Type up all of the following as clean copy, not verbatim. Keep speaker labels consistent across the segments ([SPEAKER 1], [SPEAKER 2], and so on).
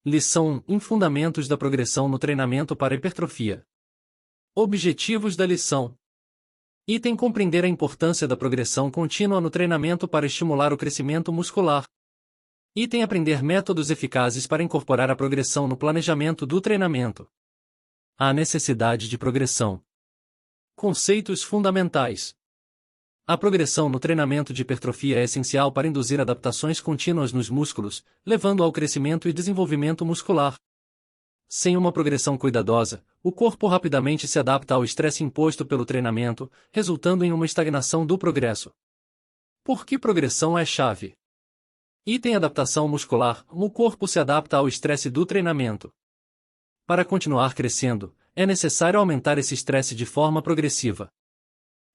[SPEAKER 1] Lição 1: Fundamentos da progressão no treinamento para hipertrofia. Objetivos da lição. Item: compreender a importância da progressão contínua no treinamento para estimular o crescimento muscular. Item: aprender métodos eficazes para incorporar a progressão no planejamento do treinamento. A necessidade de progressão. Conceitos fundamentais. A progressão no treinamento de hipertrofia é essencial para induzir adaptações contínuas nos músculos, levando ao crescimento e desenvolvimento muscular. Sem uma progressão cuidadosa, o corpo rapidamente se adapta ao estresse imposto pelo treinamento, resultando em uma estagnação do progresso. Por que progressão é chave? Item: adaptação muscular. O corpo se adapta ao estresse do treinamento. Para continuar crescendo, é necessário aumentar esse estresse de forma progressiva.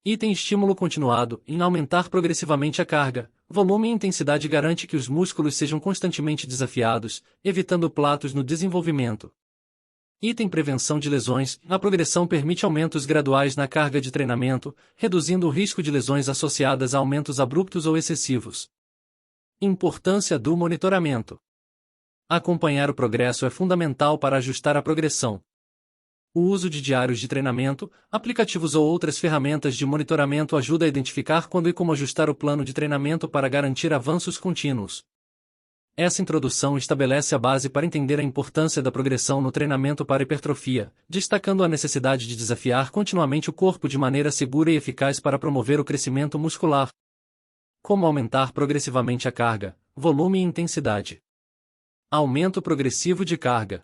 [SPEAKER 1] Item: estímulo continuado. Em aumentar progressivamente a carga, volume e intensidade garante que os músculos sejam constantemente desafiados, evitando platos no desenvolvimento. Item: prevenção de lesões. A progressão permite aumentos graduais na carga de treinamento, reduzindo o risco de lesões associadas a aumentos abruptos ou excessivos. Importância do monitoramento. Acompanhar o progresso é fundamental para ajustar a progressão. O uso de diários de treinamento, aplicativos ou outras ferramentas de monitoramento ajuda a identificar quando e como ajustar o plano de treinamento para garantir avanços contínuos. Essa introdução estabelece a base para entender a importância da progressão no treinamento para hipertrofia, destacando a necessidade de desafiar continuamente o corpo de maneira segura e eficaz para promover o crescimento muscular. Como aumentar progressivamente a carga, volume e intensidade. Aumento progressivo de carga.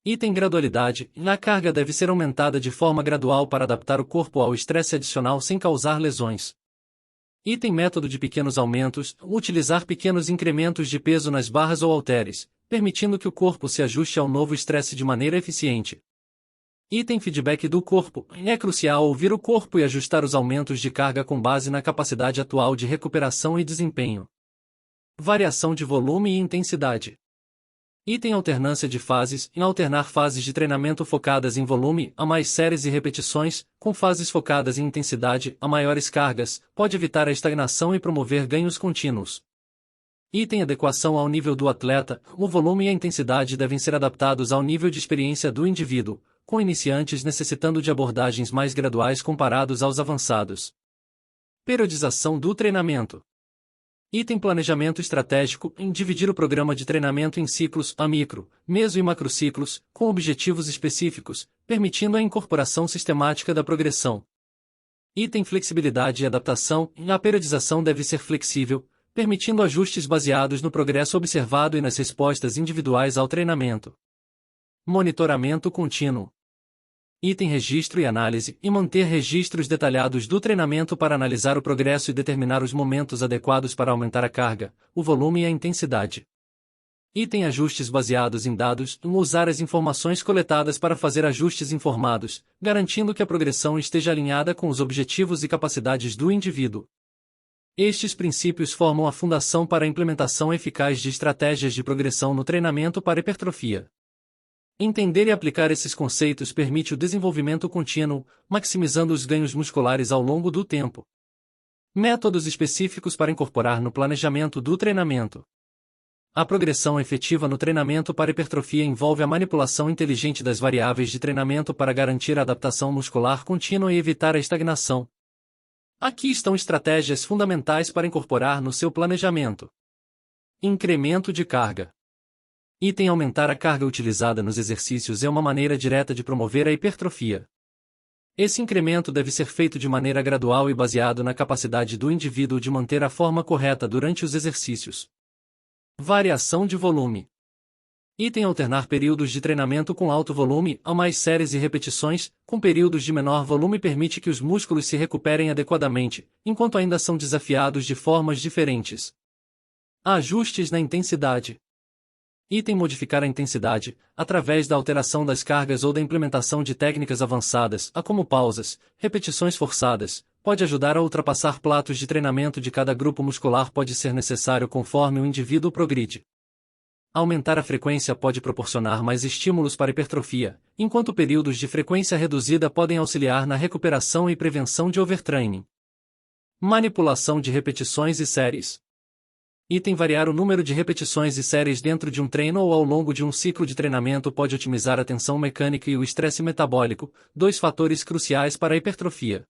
[SPEAKER 1] Item: gradualidade. A carga deve ser aumentada de forma gradual para adaptar o corpo ao estresse adicional sem causar lesões. Item: método de pequenos aumentos. Utilizar pequenos incrementos de peso nas barras ou halteres, permitindo que o corpo se ajuste ao novo estresse de maneira eficiente. Item: feedback do corpo. É crucial ouvir o corpo e ajustar os aumentos de carga com base na capacidade atual de recuperação e desempenho. Variação de volume e intensidade. Item: alternância de fases. Em alternar fases de treinamento focadas em volume, a mais séries e repetições, com fases focadas em intensidade, a maiores cargas, pode evitar a estagnação e promover ganhos contínuos. Item: adequação ao nível do atleta. O volume e a intensidade devem ser adaptados ao nível de experiência do indivíduo, com iniciantes necessitando de abordagens mais graduais comparados aos avançados. Periodização do treinamento. Item: planejamento estratégico. Em dividir o programa de treinamento em ciclos, a micro, meso e macrociclos, com objetivos específicos, permitindo a incorporação sistemática da progressão. Item: flexibilidade e adaptação. A periodização deve ser flexível, permitindo ajustes baseados no progresso observado e nas respostas individuais ao treinamento. Monitoramento contínuo. Item: registro e análise. E manter registros detalhados do treinamento para analisar o progresso e determinar os momentos adequados para aumentar a carga, o volume e a intensidade. Item: ajustes baseados em dados. Usar as informações coletadas para fazer ajustes informados, garantindo que a progressão esteja alinhada com os objetivos e capacidades do indivíduo. Estes princípios formam a fundação para a implementação eficaz de estratégias de progressão no treinamento para hipertrofia. Entender e aplicar esses conceitos permite o desenvolvimento contínuo, maximizando os ganhos musculares ao longo do tempo. Métodos específicos para incorporar no planejamento do treinamento. A progressão efetiva no treinamento para hipertrofia envolve a manipulação inteligente das variáveis de treinamento para garantir a adaptação muscular contínua e evitar a estagnação. Aqui estão estratégias fundamentais para incorporar no seu planejamento. Incremento de carga. Item: aumentar a carga utilizada nos exercícios é uma maneira direta de promover a hipertrofia. Esse incremento deve ser feito de maneira gradual e baseado na capacidade do indivíduo de manter a forma correta durante os exercícios. Variação de volume. Item: alternar períodos de treinamento com alto volume, a mais séries e repetições, com períodos de menor volume permite que os músculos se recuperem adequadamente, enquanto ainda são desafiados de formas diferentes. Ajustes na intensidade. Item: modificar a intensidade, através da alteração das cargas ou da implementação de técnicas avançadas, como pausas, repetições forçadas, pode ajudar a ultrapassar platos de treinamento de cada grupo muscular pode ser necessário conforme o indivíduo progride. Aumentar a frequência pode proporcionar mais estímulos para hipertrofia, enquanto períodos de frequência reduzida podem auxiliar na recuperação e prevenção de overtraining. Manipulação de repetições e séries. Item variar o número de repetições e séries dentro de um treino ou ao longo de um ciclo de treinamento pode otimizar a tensão mecânica e o estresse metabólico, dois fatores cruciais para a hipertrofia.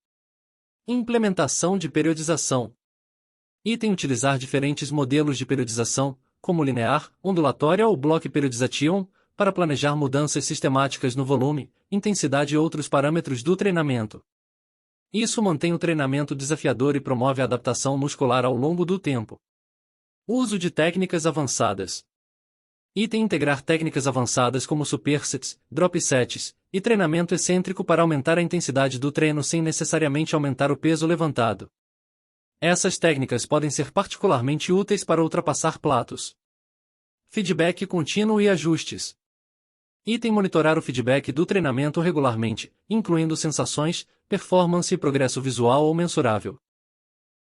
[SPEAKER 1] Implementação de periodização. Item utilizar diferentes modelos de periodização, como linear, ondulatória ou block periodization, para planejar mudanças sistemáticas no volume, intensidade e outros parâmetros do treinamento. Isso mantém o treinamento desafiador e promove a adaptação muscular ao longo do tempo. Uso de técnicas avançadas. Item integrar técnicas avançadas como supersets, drop sets e treinamento excêntrico para aumentar a intensidade do treino sem necessariamente aumentar o peso levantado. Essas técnicas podem ser particularmente úteis para ultrapassar platos. Feedback contínuo e ajustes. Item monitorar o feedback do treinamento regularmente, incluindo sensações, performance e progresso visual ou mensurável.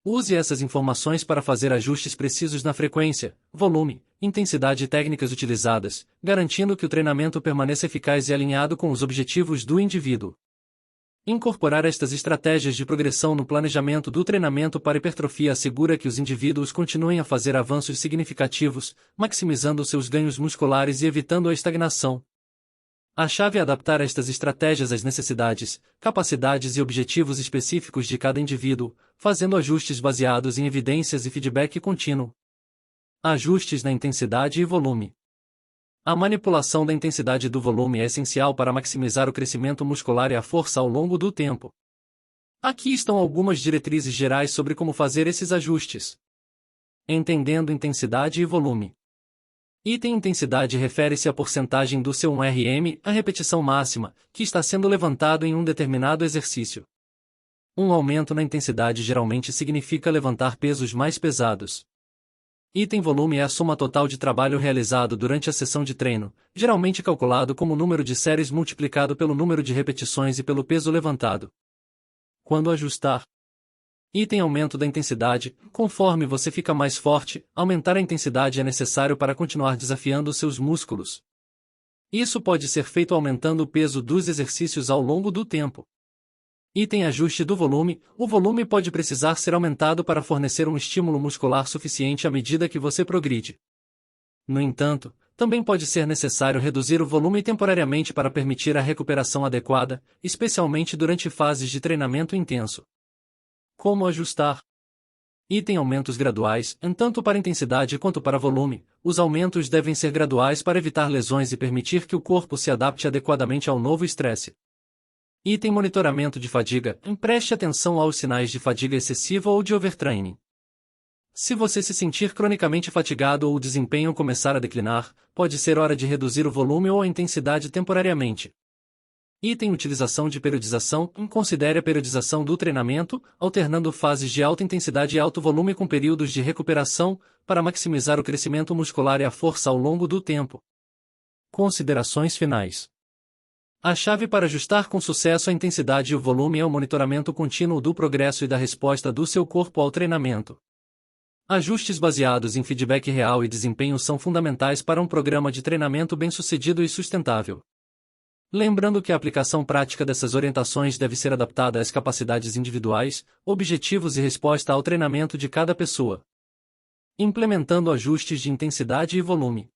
[SPEAKER 1] Use essas informações para fazer ajustes precisos na frequência, volume, intensidade e técnicas utilizadas, garantindo que o treinamento permaneça eficaz e alinhado com os objetivos do indivíduo. Incorporar estas estratégias de progressão no planejamento do treinamento para hipertrofia assegura que os indivíduos continuem a fazer avanços significativos, maximizando seus ganhos musculares e evitando a estagnação. A chave é adaptar estas estratégias às necessidades, capacidades e objetivos específicos de cada indivíduo, fazendo ajustes baseados em evidências e feedback contínuo. Ajustes na intensidade e volume. A manipulação da intensidade e do volume é essencial para maximizar o crescimento muscular e a força ao longo do tempo. Aqui estão algumas diretrizes gerais sobre como fazer esses ajustes. Entendendo intensidade e volume. Item intensidade refere-se à porcentagem do seu 1 RM, a repetição máxima, que está sendo levantado em um determinado exercício. Um aumento na intensidade geralmente significa levantar pesos mais pesados. Item volume é a soma total de trabalho realizado durante a sessão de treino, geralmente calculado como o número de séries multiplicado pelo número de repetições e pelo peso levantado. Quando ajustar. Item aumento da intensidade. Conforme você fica mais forte, aumentar a intensidade é necessário para continuar desafiando seus músculos. Isso pode ser feito aumentando o peso dos exercícios ao longo do tempo. Item ajuste do volume. O volume pode precisar ser aumentado para fornecer um estímulo muscular suficiente à medida que você progride. No entanto, também pode ser necessário reduzir o volume temporariamente para permitir a recuperação adequada, especialmente durante fases de treinamento intenso. Como ajustar? Item aumentos graduais, tanto para intensidade quanto para volume. Os aumentos devem ser graduais para evitar lesões e permitir que o corpo se adapte adequadamente ao novo estresse. Item monitoramento de fadiga. Preste atenção aos sinais de fadiga excessiva ou de overtraining. Se você se sentir cronicamente fatigado ou o desempenho começar a declinar, pode ser hora de reduzir o volume ou a intensidade temporariamente. Item utilização de periodização. Considere a periodização do treinamento, alternando fases de alta intensidade e alto volume com períodos de recuperação, para maximizar o crescimento muscular e a força ao longo do tempo. Considerações finais. A chave para ajustar com sucesso a intensidade e o volume é o monitoramento contínuo do progresso e da resposta do seu corpo ao treinamento. Ajustes baseados em feedback real e desempenho são fundamentais para um programa de treinamento bem-sucedido e sustentável. Lembrando que a aplicação prática dessas orientações deve ser adaptada às capacidades individuais, objetivos e resposta ao treinamento de cada pessoa. Implementando ajustes de intensidade e volume.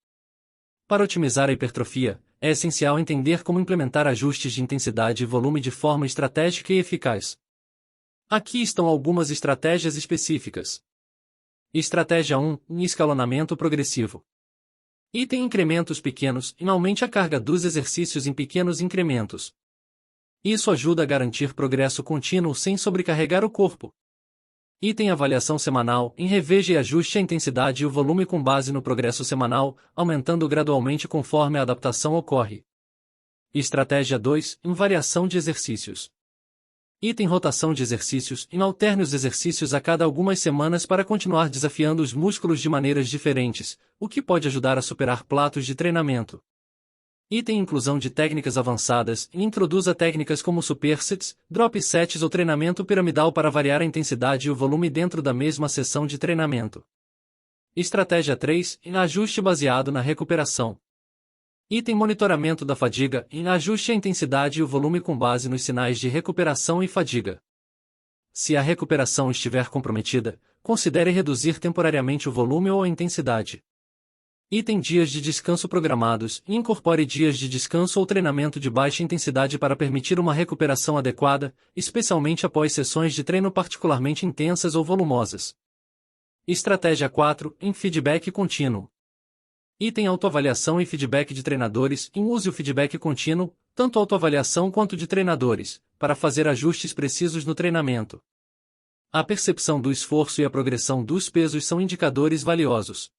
[SPEAKER 1] Para otimizar a hipertrofia, é essencial entender como implementar ajustes de intensidade e volume de forma estratégica e eficaz. Aqui estão algumas estratégias específicas. Estratégia 1. Escalonamento progressivo. Item incrementos pequenos. Aumente a carga dos exercícios em pequenos incrementos. Isso ajuda a garantir progresso contínuo sem sobrecarregar o corpo. Item avaliação semanal. Reveja e ajuste a intensidade e o volume com base no progresso semanal, aumentando gradualmente conforme a adaptação ocorre. Estratégia 2. Variação de exercícios. Item rotação de exercícios. Alterne os exercícios a cada algumas semanas para continuar desafiando os músculos de maneiras diferentes, o que pode ajudar a superar platos de treinamento. Item inclusão de técnicas avançadas. Introduza técnicas como supersets, drop sets ou treinamento piramidal para variar a intensidade e o volume dentro da mesma sessão de treinamento. Estratégia 3. Ajuste baseado na recuperação. Item monitoramento da fadiga. Ajuste a intensidade e o volume com base nos sinais de recuperação e fadiga. Se a recuperação estiver comprometida, considere reduzir temporariamente o volume ou a intensidade. Item dias de descanso programados. Incorpore dias de descanso ou treinamento de baixa intensidade para permitir uma recuperação adequada, especialmente após sessões de treino particularmente intensas ou volumosas. Estratégia 4. Em feedback contínuo. Item autoavaliação e feedback de treinadores. Use o feedback contínuo, tanto autoavaliação quanto de treinadores, para fazer ajustes precisos no treinamento. A percepção do esforço e a progressão dos pesos são indicadores valiosos.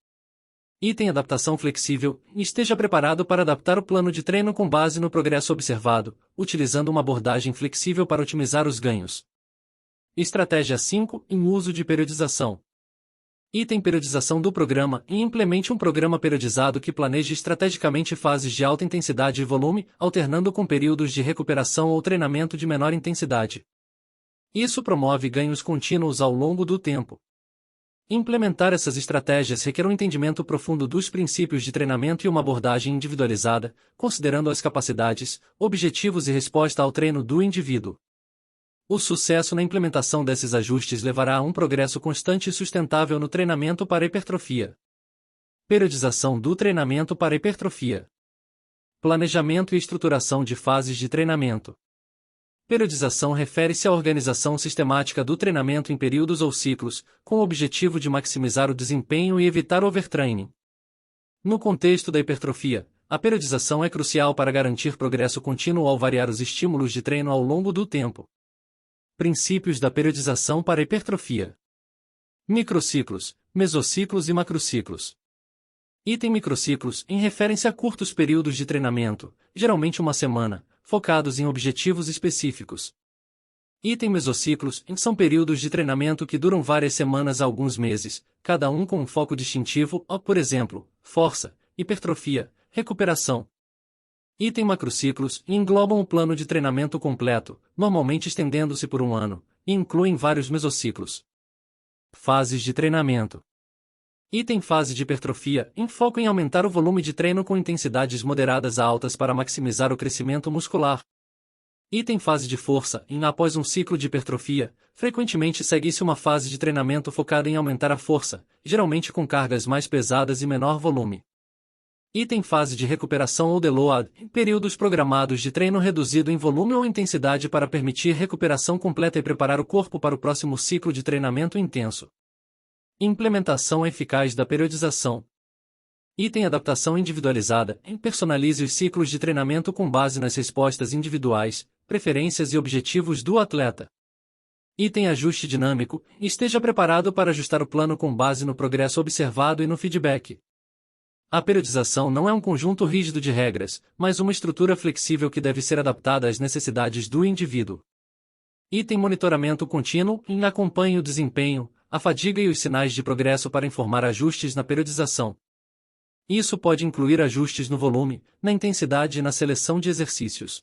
[SPEAKER 1] Item adaptação flexível. Esteja preparado para adaptar o plano de treino com base no progresso observado, utilizando uma abordagem flexível para otimizar os ganhos. Estratégia 5. Em uso de periodização. Item periodização do programa. Implemente um programa periodizado que planeje estrategicamente fases de alta intensidade e volume, alternando com períodos de recuperação ou treinamento de menor intensidade. Isso promove ganhos contínuos ao longo do tempo. Implementar essas estratégias requer um entendimento profundo dos princípios de treinamento e uma abordagem individualizada, considerando as capacidades, objetivos e resposta ao treino do indivíduo. O sucesso na implementação desses ajustes levará a um progresso constante e sustentável no treinamento para hipertrofia. Periodização do treinamento para hipertrofia. Planejamento e estruturação de fases de treinamento. Periodização refere-se à organização sistemática do treinamento em períodos ou ciclos, com o objetivo de maximizar o desempenho e evitar overtraining. No contexto da hipertrofia, a periodização é crucial para garantir progresso contínuo ao variar os estímulos de treino ao longo do tempo. Princípios da periodização para hipertrofia. Microciclos, mesociclos e macrociclos. Item microciclos referem-se a curtos períodos de treinamento, geralmente uma semana, focados em objetivos específicos. Item mesociclos são períodos de treinamento que duram várias semanas a alguns meses, cada um com um foco distintivo, por exemplo, força, hipertrofia, recuperação. Item macrociclos englobam o plano de treinamento completo, normalmente estendendo-se por um ano, e incluem vários mesociclos. Fases de treinamento. Item fase de hipertrofia, foco em aumentar o volume de treino com intensidades moderadas a altas para maximizar o crescimento muscular. Item fase de força, após um ciclo de hipertrofia, frequentemente segue-se uma fase de treinamento focada em aumentar a força, geralmente com cargas mais pesadas e menor volume. Item fase de recuperação ou deload, períodos programados de treino reduzido em volume ou intensidade para permitir recuperação completa e preparar o corpo para o próximo ciclo de treinamento intenso. Implementação eficaz da periodização. Item adaptação individualizada. Personalize os ciclos de treinamento com base nas respostas individuais, preferências e objetivos do atleta. Item ajuste dinâmico. Esteja preparado para ajustar o plano com base no progresso observado e no feedback. A periodização não é um conjunto rígido de regras, mas uma estrutura flexível que deve ser adaptada às necessidades do indivíduo. Item monitoramento contínuo. Acompanhe o desempenho, a fadiga e os sinais de progresso para informar ajustes na periodização. Isso pode incluir ajustes no volume, na intensidade e na seleção de exercícios.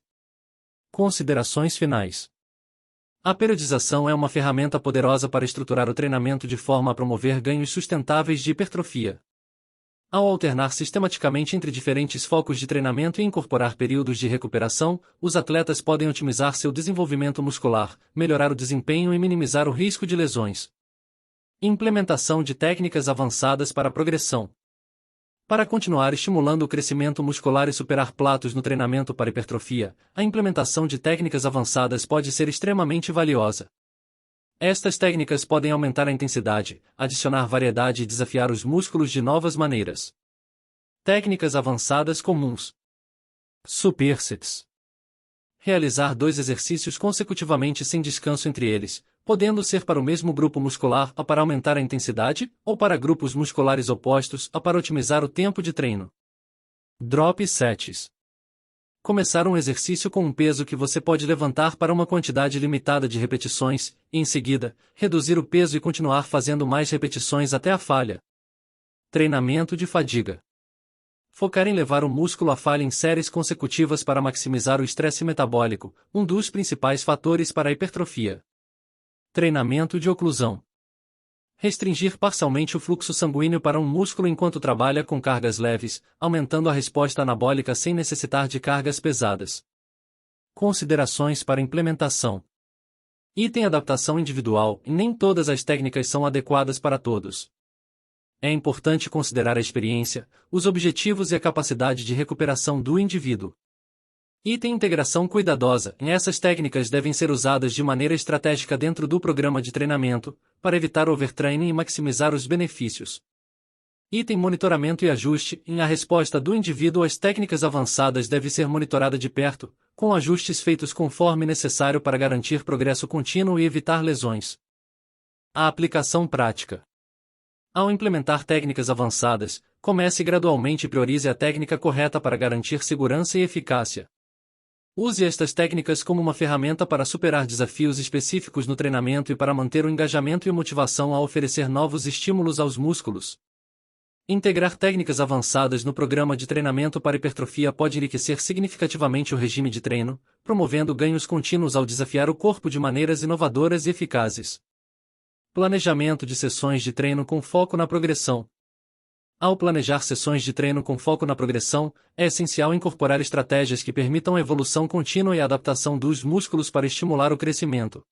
[SPEAKER 1] Considerações finais. A periodização é uma ferramenta poderosa para estruturar o treinamento de forma a promover ganhos sustentáveis de hipertrofia. Ao alternar sistematicamente entre diferentes focos de treinamento e incorporar períodos de recuperação, os atletas podem otimizar seu desenvolvimento muscular, melhorar o desempenho e minimizar o risco de lesões. Implementação de técnicas avançadas para a progressão. Para continuar estimulando o crescimento muscular e superar platos no treinamento para hipertrofia, a implementação de técnicas avançadas pode ser extremamente valiosa. Estas técnicas podem aumentar a intensidade, adicionar variedade e desafiar os músculos de novas maneiras. Técnicas avançadas comuns. Supersets. Realizar 2 exercícios consecutivamente sem descanso entre eles, podendo ser para o mesmo grupo muscular para aumentar a intensidade, ou para grupos musculares opostos para otimizar o tempo de treino. Drop sets. Começar um exercício com um peso que você pode levantar para uma quantidade limitada de repetições, e em seguida, reduzir o peso e continuar fazendo mais repetições até a falha. Treinamento de fadiga. Focar em levar o músculo à falha em séries consecutivas para maximizar o estresse metabólico, um dos principais fatores para a hipertrofia. Treinamento de oclusão. Restringir parcialmente o fluxo sanguíneo para um músculo enquanto trabalha com cargas leves, aumentando a resposta anabólica sem necessitar de cargas pesadas. Considerações para implementação. Item adaptação individual. Nem todas as técnicas são adequadas para todos. É importante considerar a experiência, os objetivos e a capacidade de recuperação do indivíduo. Item integração cuidadosa. Essas técnicas devem ser usadas de maneira estratégica dentro do programa de treinamento, para evitar overtraining e maximizar os benefícios. Item monitoramento e ajuste. A resposta do indivíduo às técnicas avançadas deve ser monitorada de perto, com ajustes feitos conforme necessário para garantir progresso contínuo e evitar lesões. A aplicação prática. Ao implementar técnicas avançadas, comece gradualmente e priorize a técnica correta para garantir segurança e eficácia. Use estas técnicas como uma ferramenta para superar desafios específicos no treinamento e para manter o engajamento e motivação a oferecer novos estímulos aos músculos. Integrar técnicas avançadas no programa de treinamento para hipertrofia pode enriquecer significativamente o regime de treino, promovendo ganhos contínuos ao desafiar o corpo de maneiras inovadoras e eficazes. Planejamento de sessões de treino com foco na progressão. Ao planejar sessões de treino com foco na progressão, é essencial incorporar estratégias que permitam a evolução contínua e a adaptação dos músculos para estimular o crescimento.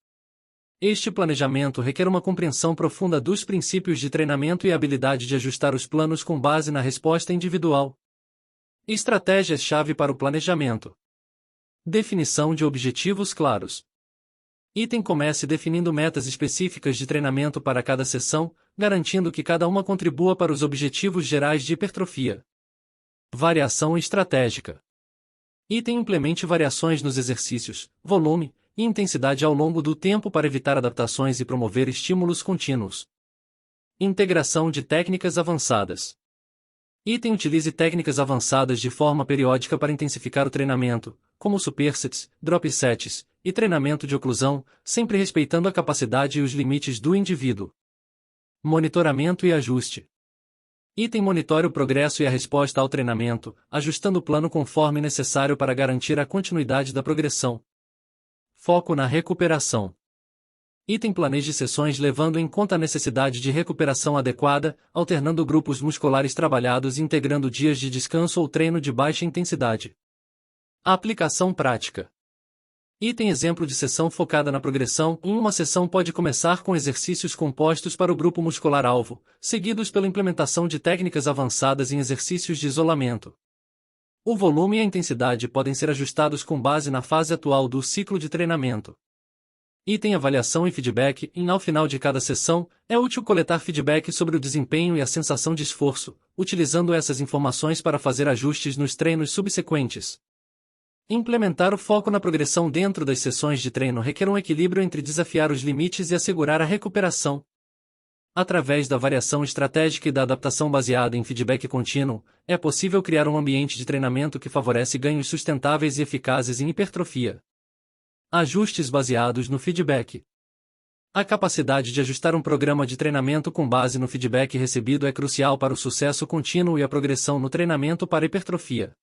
[SPEAKER 1] Este planejamento requer uma compreensão profunda dos princípios de treinamento e a habilidade de ajustar os planos com base na resposta individual. Estratégias-chave para o planejamento. Definição de objetivos claros. Item comece definindo metas específicas de treinamento para cada sessão, garantindo que cada uma contribua para os objetivos gerais de hipertrofia. Variação estratégica. Item implemente variações nos exercícios, volume e intensidade ao longo do tempo para evitar adaptações e promover estímulos contínuos. Integração de técnicas avançadas. Item utilize técnicas avançadas de forma periódica para intensificar o treinamento, como supersets, drop sets e treinamento de oclusão, sempre respeitando a capacidade e os limites do indivíduo. Monitoramento e ajuste. Item monitore o progresso e a resposta ao treinamento, ajustando o plano conforme necessário para garantir a continuidade da progressão. Foco na recuperação. Item planeje sessões levando em conta a necessidade de recuperação adequada, alternando grupos musculares trabalhados e integrando dias de descanso ou treino de baixa intensidade. Aplicação prática. Item exemplo de sessão focada na progressão. Uma sessão pode começar com exercícios compostos para o grupo muscular-alvo, seguidos pela implementação de técnicas avançadas em exercícios de isolamento. O volume e a intensidade podem ser ajustados com base na fase atual do ciclo de treinamento. Item avaliação e feedback. Ao final de cada sessão, é útil coletar feedback sobre o desempenho e a sensação de esforço, utilizando essas informações para fazer ajustes nos treinos subsequentes. Implementar o foco na progressão dentro das sessões de treino requer um equilíbrio entre desafiar os limites e assegurar a recuperação. Através da variação estratégica e da adaptação baseada em feedback contínuo, é possível criar um ambiente de treinamento que favorece ganhos sustentáveis e eficazes em hipertrofia. Ajustes baseados no feedback. A capacidade de ajustar um programa de treinamento com base no feedback recebido é crucial para o sucesso contínuo e a progressão no treinamento para hipertrofia.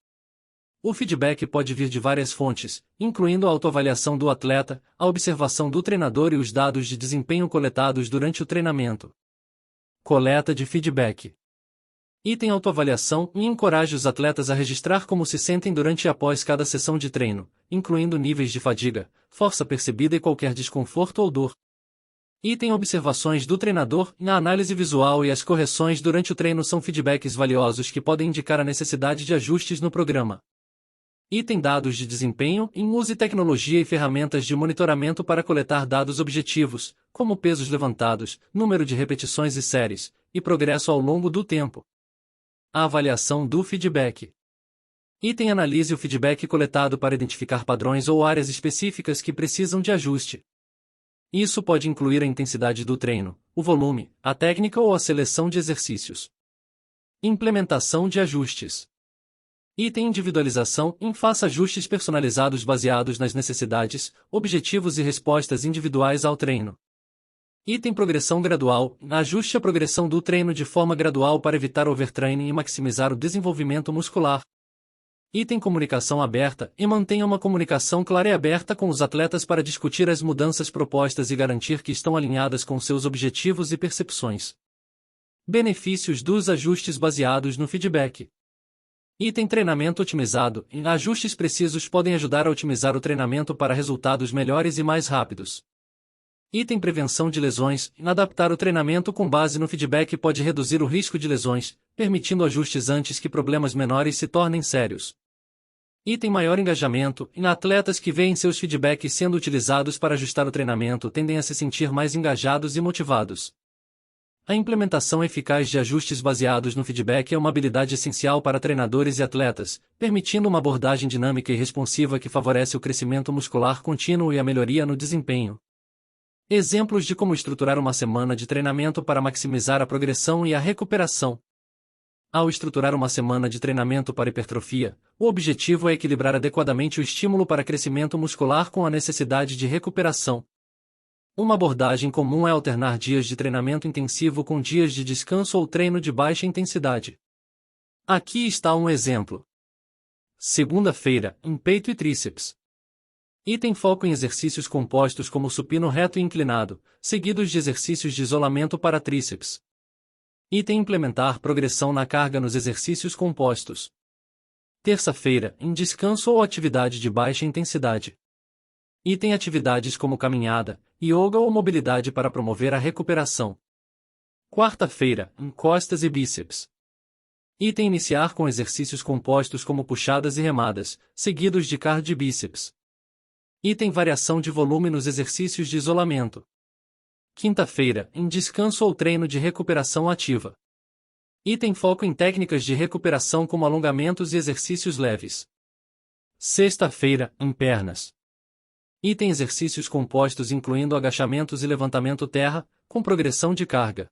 [SPEAKER 1] O feedback pode vir de várias fontes, incluindo a autoavaliação do atleta, a observação do treinador e os dados de desempenho coletados durante o treinamento. Coleta de feedback. Item autoavaliação. Encoraje os atletas a registrar como se sentem durante e após cada sessão de treino, incluindo níveis de fadiga, força percebida e qualquer desconforto ou dor. Item observações do treinador. A análise visual e as correções durante o treino são feedbacks valiosos que podem indicar a necessidade de ajustes no programa. Item dados de desempenho. Use tecnologia e ferramentas de monitoramento para coletar dados objetivos, como pesos levantados, número de repetições e séries, e progresso ao longo do tempo. A avaliação do feedback. Item analise o feedback coletado para identificar padrões ou áreas específicas que precisam de ajuste. Isso pode incluir a intensidade do treino, o volume, a técnica ou a seleção de exercícios. Implementação de ajustes. Item individualização. Faça ajustes personalizados baseados nas necessidades, objetivos e respostas individuais ao treino. Item progressão gradual. Ajuste a progressão do treino de forma gradual para evitar overtraining e maximizar o desenvolvimento muscular. Item comunicação aberta. Mantenha uma comunicação clara e aberta com os atletas para discutir as mudanças propostas e garantir que estão alinhadas com seus objetivos e percepções. Benefícios dos ajustes baseados no feedback. Item treinamento otimizado. Ajustes precisos podem ajudar a otimizar o treinamento para resultados melhores e mais rápidos. Item prevenção de lesões. Adaptar o treinamento com base no feedback pode reduzir o risco de lesões, permitindo ajustes antes que problemas menores se tornem sérios. Item maior engajamento. Atletas que veem seus feedbacks sendo utilizados para ajustar o treinamento tendem a se sentir mais engajados e motivados. A implementação eficaz de ajustes baseados no feedback é uma habilidade essencial para treinadores e atletas, permitindo uma abordagem dinâmica e responsiva que favorece o crescimento muscular contínuo e a melhoria no desempenho. Exemplos de como estruturar uma semana de treinamento para maximizar a progressão e a recuperação. Ao estruturar uma semana de treinamento para hipertrofia, o objetivo é equilibrar adequadamente o estímulo para crescimento muscular com a necessidade de recuperação. Uma abordagem comum é alternar dias de treinamento intensivo com dias de descanso ou treino de baixa intensidade. Aqui está um exemplo. Segunda-feira, em peito e tríceps. Item foco em exercícios compostos como supino reto e inclinado, seguidos de exercícios de isolamento para tríceps. Item implementar progressão na carga nos exercícios compostos. Terça-feira, em descanso ou atividade de baixa intensidade. Item atividades como caminhada, yoga ou mobilidade para promover a recuperação. Quarta-feira, em costas e bíceps. Item iniciar com exercícios compostos como puxadas e remadas, seguidos de cardio e bíceps. Item variação de volume nos exercícios de isolamento. Quinta-feira, em descanso ou treino de recuperação ativa. Item foco em técnicas de recuperação como alongamentos e exercícios leves. Sexta-feira, em pernas. Item exercícios compostos incluindo agachamentos e levantamento terra, com progressão de carga.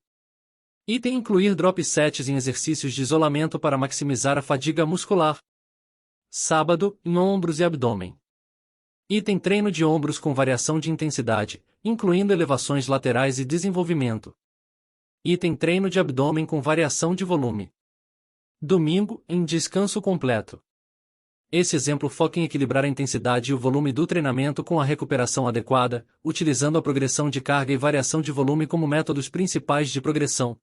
[SPEAKER 1] Item incluir drop sets em exercícios de isolamento para maximizar a fadiga muscular. Sábado, em ombros e abdômen. Item treino de ombros com variação de intensidade, incluindo elevações laterais e desenvolvimento. Item treino de abdômen com variação de volume. Domingo, em descanso completo. Esse exemplo foca em equilibrar a intensidade e o volume do treinamento com a recuperação adequada, utilizando a progressão de carga e variação de volume como métodos principais de progressão.